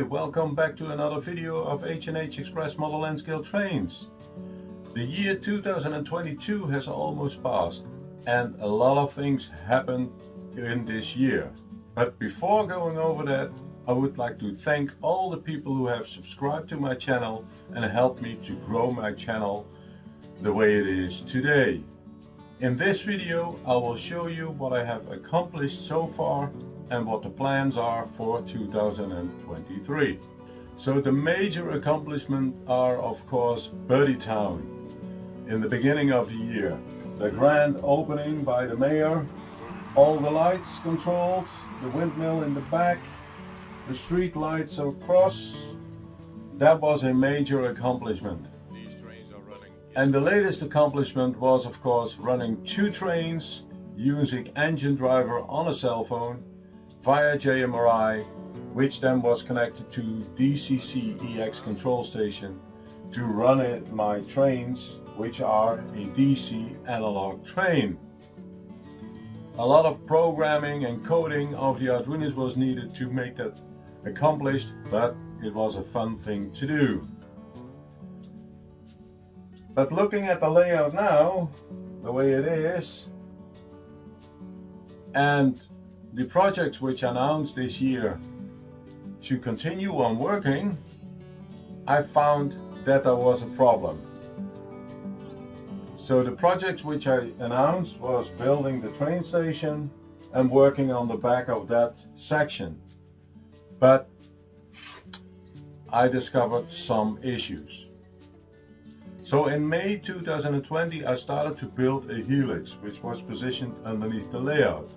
welcome back to another video of H&H Express model nscale trains. The year 2022 has almost passed and a lot of things happened in this year. But before going over that, I would like to thank all the people who have subscribed to my channel and helped me to grow my channel the way it is today. In this video I will show you what I have accomplished so far and what the plans are for 2023. So the major accomplishments are of course Birdie Town in the beginning of the year. The grand opening by the mayor, all the lights controlled, the windmill in the back, the street lights across. That was a major accomplishment. These trains are running. And the latest accomplishment was of course running 2 trains using engine driver on a cell phone via JMRI, which then was connected to DCC-EX control station to run my trains, which are a DC analog train. A lot of programming and coding of the Arduinos was needed to make that accomplished, but it was a fun thing to do. But looking at the layout now, the way it is, and the projects which I announced this year to continue on working, I found that there was a problem. So the projects which I announced was building the train station and working on the back of that section. But I discovered some issues. So in May 2020 I started to build a Helix which was positioned underneath the layout.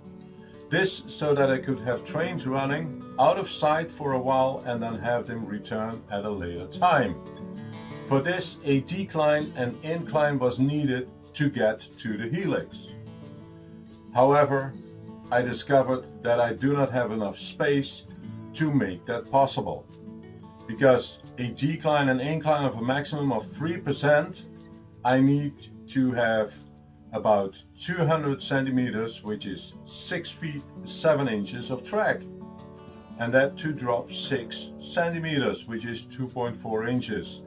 This so that I could have trains running out of sight for a while and then have them return at a later time. For this, a decline and incline was needed to get to the Helix. However, I discovered that I do not have enough space to make that possible. Because a decline and incline of a maximum of 3%, I need to have about 200 centimeters, which is 6 feet 7 inches of track, and that to drop 6 centimeters, which is 2.4 inches.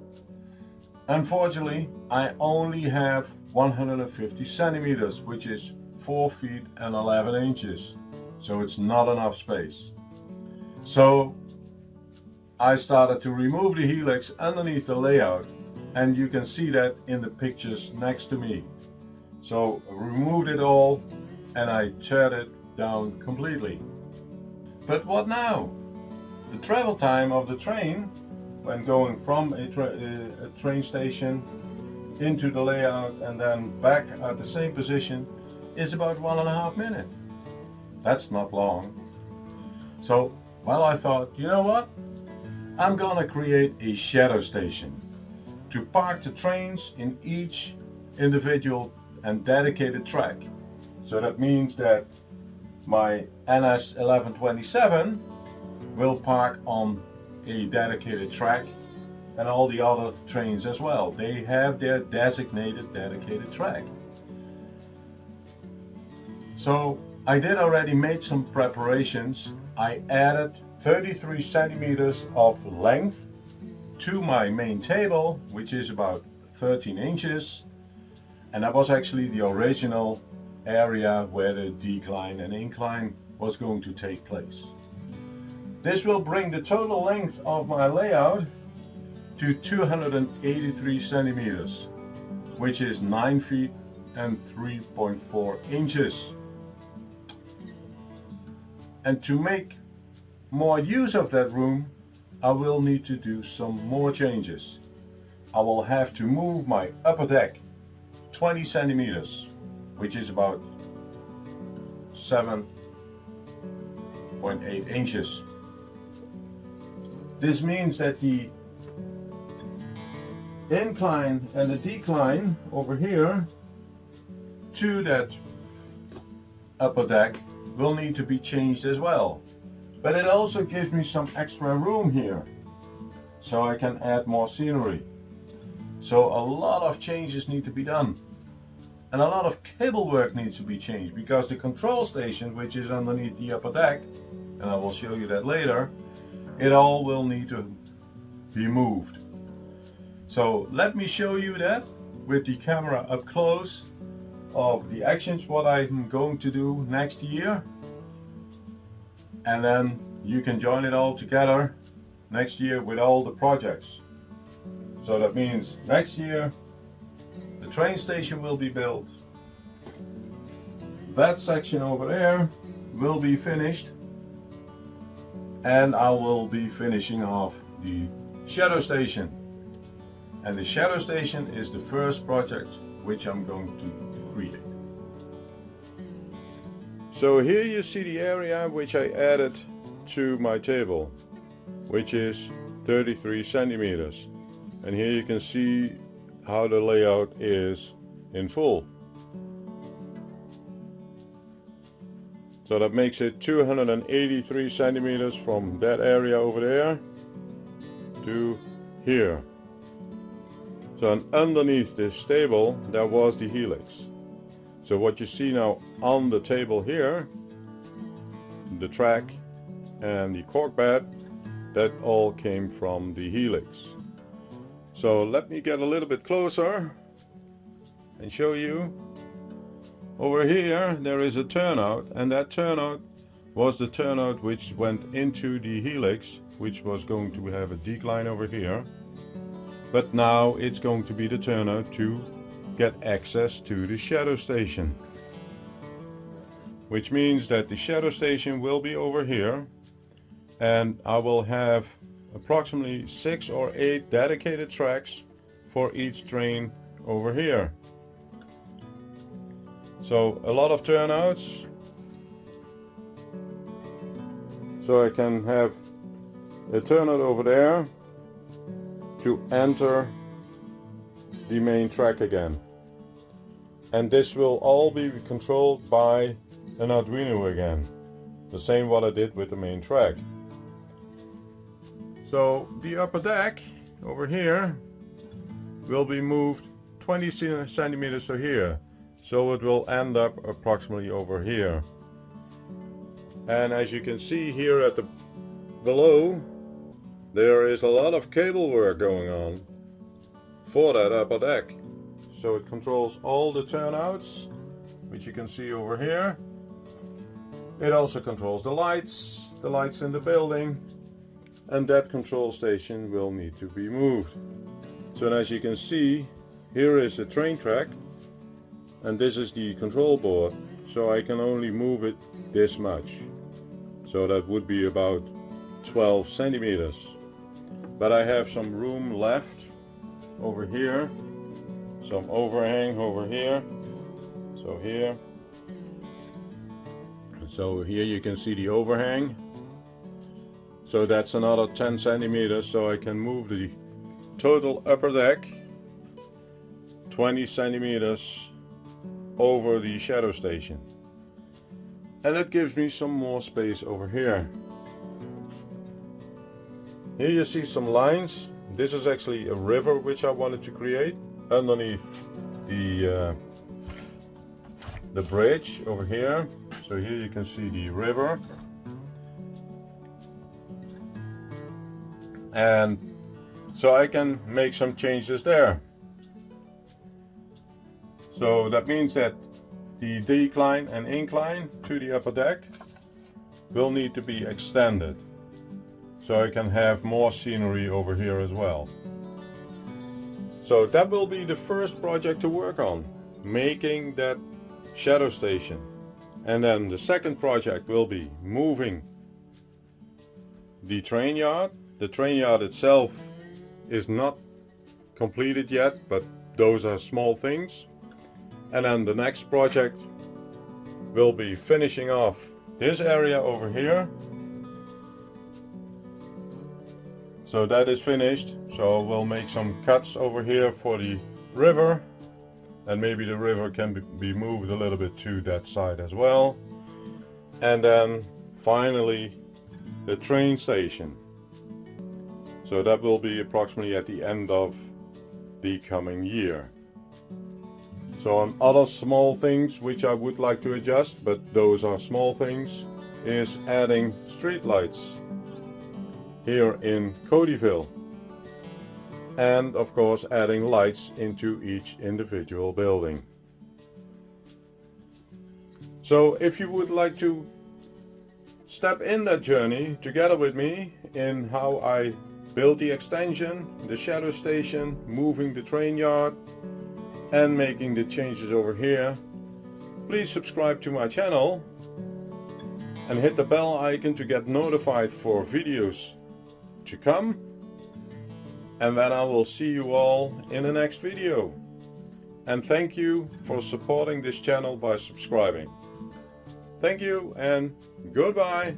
Unfortunately, I only have 150 centimeters, which is 4 feet and 11 inches, so it's not enough space. So I started to remove the Helix underneath the layout, and you can see that in the pictures next to me. So I removed it all and I teared it down completely. But what now? The travel time of the train when going from a train station into the layout and then back at the same position is about 1.5 minutes. That's not long. So, well, I thought, you know what? I'm gonna create a shadow station to park the trains in each individual and dedicated track. So that means that my NS 1127 will park on a dedicated track, and all the other trains as well. They have their designated dedicated track. So I did already make some preparations. I added 33 centimeters of length to my main table, which is about 13 inches. And that was actually the original area where the decline and incline was going to take place. This will bring the total length of my layout to 283 centimeters, which is 9 feet and 3.4 inches. And to make more use of that room, I will need to do some more changes. I will have to move my upper deck 20 centimeters, which is about 7.8 inches. This means that the incline and the decline over here to that upper deck will need to be changed as well. But it also gives me some extra room here, so I can add more scenery. So a lot of changes need to be done. And a lot of cable work needs to be changed because the control station, which is underneath the upper deck, and I will show you that later, it all will need to be moved. So let me show you that with the camera up close of the actions what I'm going to do next year, and then you can join it all together next year with all the projects. So that means next year the train station will be built, that section over there will be finished, and I will be finishing off the shadow station. And the shadow station is the first project which I'm going to create. So here you see the area which I added to my table, which is 33 centimeters. And here you can see how the layout is in full. So that makes it 283 centimeters from that area over there to here. So underneath this table there was the Helix. So what you see now on the table here, the track and the cork bed, that all came from the Helix. So let me get a little bit closer and show you. Over here there is a turnout, and that turnout was the turnout which went into the Helix, which was going to have a decline over here. But now it's going to be the turnout to get access to the shadow station. Which means that the shadow station will be over here, and I will have approximately 6 or 8 dedicated tracks for each train over here. So a lot of turnouts, so I can have a turnout over there to enter the main track again. And this will all be controlled by an Arduino again, the same what I did with the main track. So the upper deck over here will be moved 20 centimeters to here, so it will end up approximately over here. And as you can see here at the below, there is a lot of cable work going on for that upper deck. So it controls all the turnouts, which you can see over here. It also controls the lights in the building, and that control station will need to be moved. So as you can see, here is the train track, and this is the control board, so I can only move it this much. So that would be about 12 centimeters. But I have some room left over here, some overhang over here, so here. So here you can see the overhang. So that's another 10 centimeters, so I can move the total upper deck 20 centimeters over the shadow station. And that gives me some more space over here. Here you see some lines. This is actually a river which I wanted to create underneath the bridge over here. So here you can see the river. And so I can make some changes there. So that means that the decline and incline to the upper deck will need to be extended, so I can have more scenery over here as well. So that will be the first project to work on, making that shadow station. And then the second project will be moving the train yard. The train yard itself is not completed yet, but those are small things. And then the next project will be finishing off this area over here. So that is finished. So we'll make some cuts over here for the river, and maybe the river can be moved a little bit to that side as well. And then finally the train station. So that will be approximately at the end of the coming year. So on other small things which I would like to adjust, but those are small things, is adding street lights. here in Codyville, and of course adding lights into each individual building. So if you would like to step in that journey together with me in how I build the extension, the shadow station, moving the train yard and making the changes over here, please subscribe to my channel and hit the bell icon to get notified for videos to come, and then I will see you all in the next video. And thank you for supporting this channel by subscribing. Thank you and goodbye.